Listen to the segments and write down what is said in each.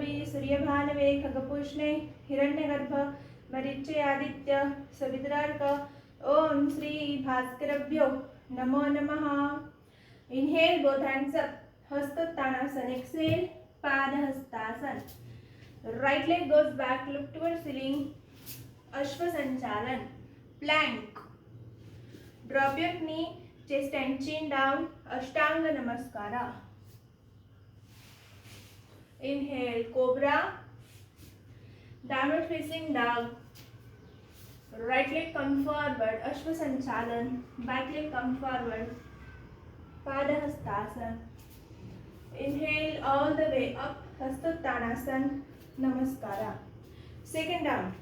जाह्नवी सूर्यभानवे खगपूष्णे हिरण्यगर्भ मरीचे आदित्य सवितरार्क ओम श्री भास्करभ्यो नमो नमः. Inhale both hands up. Hastottanasana. Exhale. Padahastasana. Right leg goes back. Look towards ceiling. Ashwa Sanchalan. Plank. Drop your knee. Chest and chin down. Ashtanga Namaskara. Inhale. Cobra. Downward facing dog. Right leg come forward. Ashwa Sanchalan. Back leg come forward. Padahastasana. Inhale all the way up. Hastottanasana. Namaskara. Second down.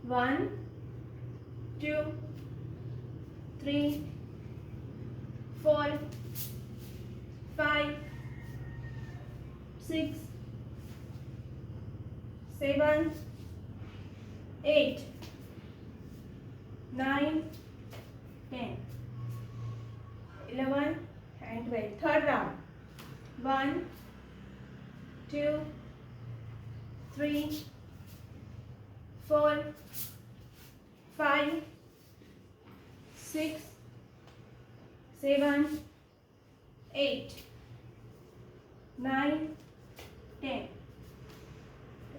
1, 2, 3, 4, 5, 6, 7, 8, 9, 10, 11 and 12. Third round. 1, 2, 3, 4, 5, 6, 7, 8, 9, 10,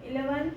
11